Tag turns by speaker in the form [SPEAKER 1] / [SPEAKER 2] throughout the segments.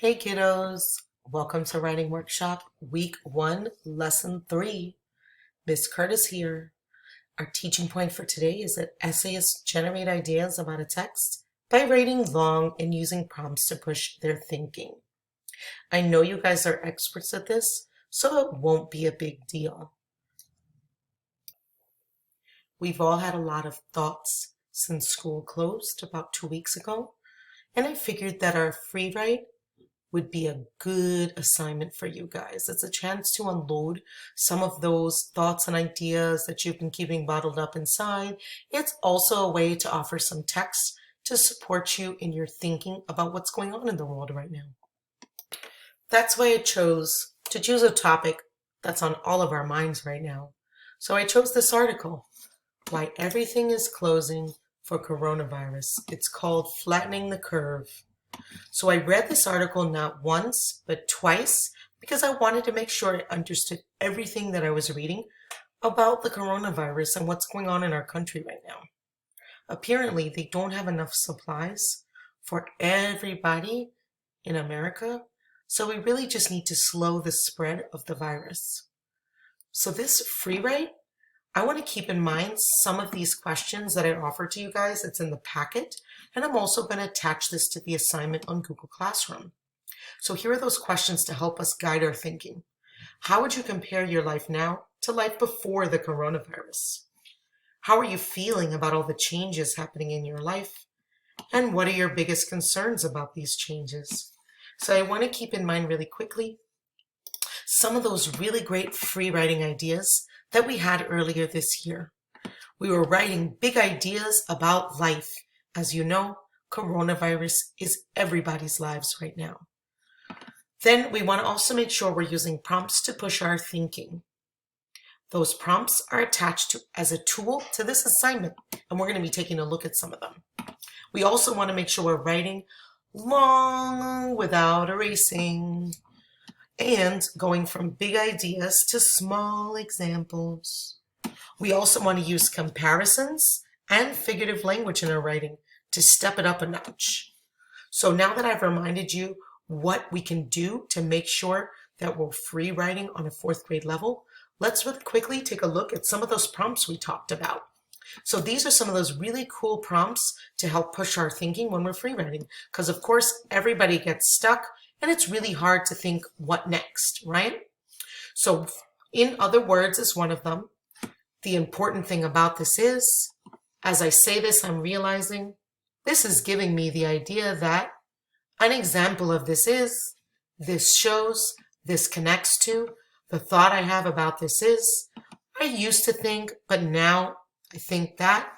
[SPEAKER 1] Hey kiddos, welcome to Writing Workshop Week 1, Lesson 3. Miss Curtis here. Our teaching point for today is that essayists generate ideas about a text by writing long and using prompts to push their thinking. I know you guys are experts at this, so it won't be a big deal. We've all had a lot of thoughts since school closed about 2 weeks ago, and I figured that our free write would be a good assignment for you guys. It's a chance to unload some of those thoughts and ideas that you've been keeping bottled up inside. It's also a way to offer some text to support you in your thinking about what's going on in the world right now. That's why I chose to choose a topic that's on all of our minds right now. So I chose this article, Why Everything is Closing for Coronavirus. It's called Flattening the Curve. So I read this article not once, but twice, because I wanted to make sure I understood everything that I was reading about the coronavirus and what's going on in our country right now. Apparently, they don't have enough supplies for everybody in America, so we really just need to slow the spread of the virus. So this free write, I want to keep in mind some of these questions that I offer to you guys. It's in the packet, and I'm also going to attach this to the assignment on Google Classroom. So here are those questions to help us guide our thinking. How would you compare your life now to life before the coronavirus? How are you feeling about all the changes happening in your life? And what are your biggest concerns about these changes? So I want to keep in mind really quickly some of those really great free writing ideas that we had earlier this year. We were writing big ideas about life. As you know, coronavirus is everybody's lives right now. Then we want to also make sure we're using prompts to push our thinking. Those prompts are attached as a tool to this assignment, and we're going to be taking a look at some of them. We also want to make sure we're writing long without erasing, and going from big ideas to small examples. We also want to use comparisons and figurative language in our writing to step it up a notch. So now that I've reminded you what we can do to make sure that we're free writing on a 4th grade level, let's really quickly take a look at some of those prompts we talked about. So these are some of those really cool prompts to help push our thinking when we're free writing, because of course everybody gets stuck and it's really hard to think what next, right? So in other words is one of them. The important thing about this is, as I say this, I'm realizing this is giving me the idea that an example of this is, this shows, this connects to, the thought I have about this is, I used to think, but now I think that.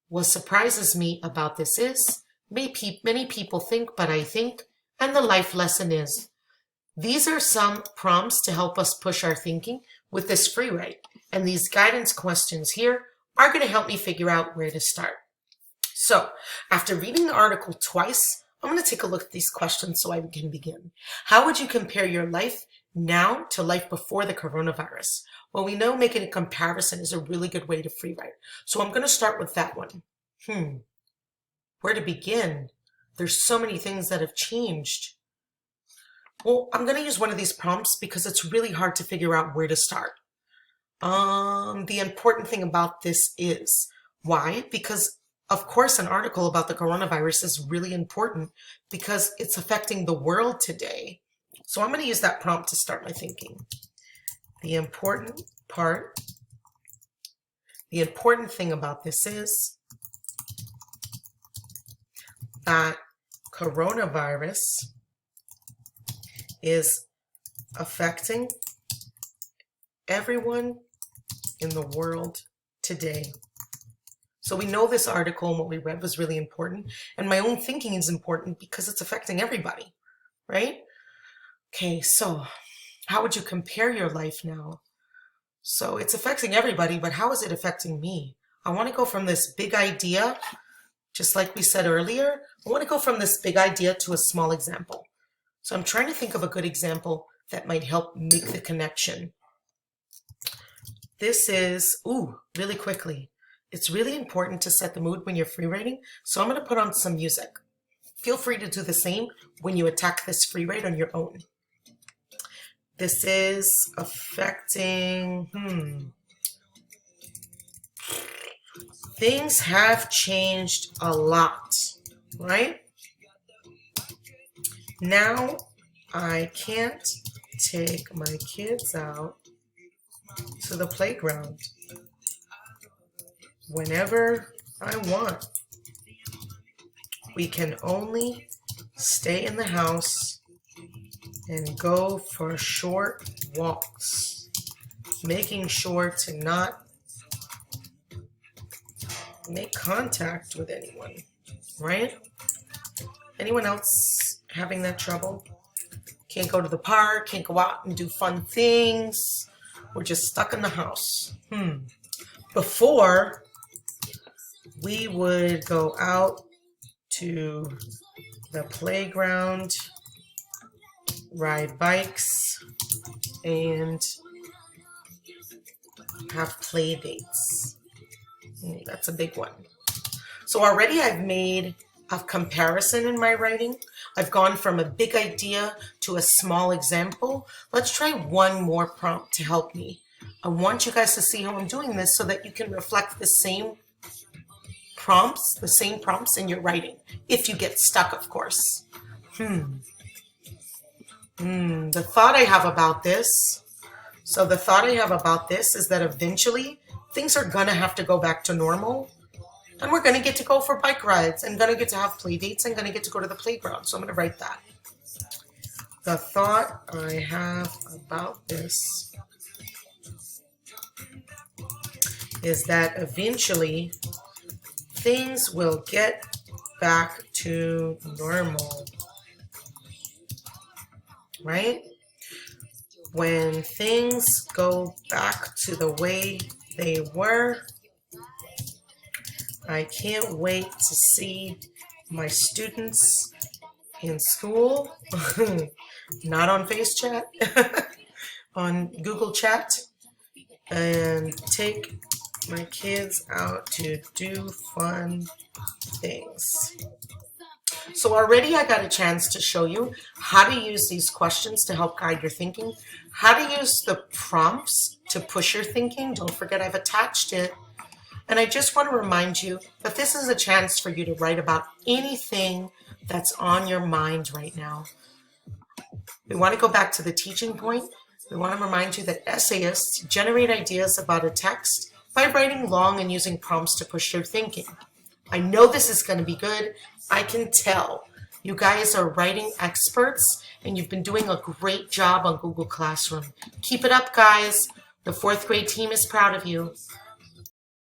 [SPEAKER 1] What surprises me about this is, many people think, but I think, and the life lesson is. These are some prompts to help us push our thinking with this free write. And these guidance questions here are going to help me figure out where to start. So after reading the article twice, I'm going to take a look at these questions so I can begin. How would you compare your life now to life before the coronavirus? Well, we know making a comparison is a really good way to free write. So I'm going to start with that one. Where to begin? There's so many things that have changed. Well, I'm going to use one of these prompts because it's really hard to figure out where to start. The important thing about this is, why? Because, of course, an article about the coronavirus is really important because it's affecting the world today. So I'm going to use that prompt to start my thinking. The important thing about this is that coronavirus is affecting everyone in the world today. So we know this article and what we read was really important, and my own thinking is important because it's affecting everybody, right? Okay, so how would you compare your life now? So it's affecting everybody, but how is it affecting me? I want to go from this big idea, just like we said earlier, I want to go from this big idea to a small example. So I'm trying to think of a good example that might help make the connection. This is, really quickly. It's really important to set the mood when you're free writing, so I'm going to put on some music. Feel free to do the same when you attack this free write on your own. This is affecting, things have changed a lot, right? Now I can't take my kids out to the playground whenever I want. We can only stay in the house and go for short walks, making sure to not make contact with anyone, right? Anyone else having that trouble? Can't go to the park, can't go out and do fun things. We're just stuck in the house. Before, we would go out to the playground, ride bikes, and have play dates. That's a big one. So already I've made a comparison in my writing. I've gone from a big idea to a small example. Let's try one more prompt to help me. I want you guys to see how I'm doing this so that you can reflect the same prompts in your writing. If you get stuck, of course. The thought I have about this, is that eventually things are gonna have to go back to normal, and we're gonna get to go for bike rides, and gonna get to have play dates, and gonna get to go to the playground. So I'm gonna write that. The thought I have about this is that eventually things will get back to normal, right? When things go back to the way they were, I can't wait to see my students in school, not on FaceChat, on Google Chat, and take my kids out to do fun things. So already I got a chance to show you how to use these questions to help guide your thinking, how to use the prompts to push your thinking. Don't forget I've attached it. And I just want to remind you that this is a chance for you to write about anything that's on your mind right now. We want to go back to the teaching point. We want to remind you that essayists generate ideas about a text by writing long and using prompts to push their thinking. I know this is going to be good. I can tell. You guys are writing experts, and you've been doing a great job on Google Classroom. Keep it up, guys. The 4th grade team is proud of you.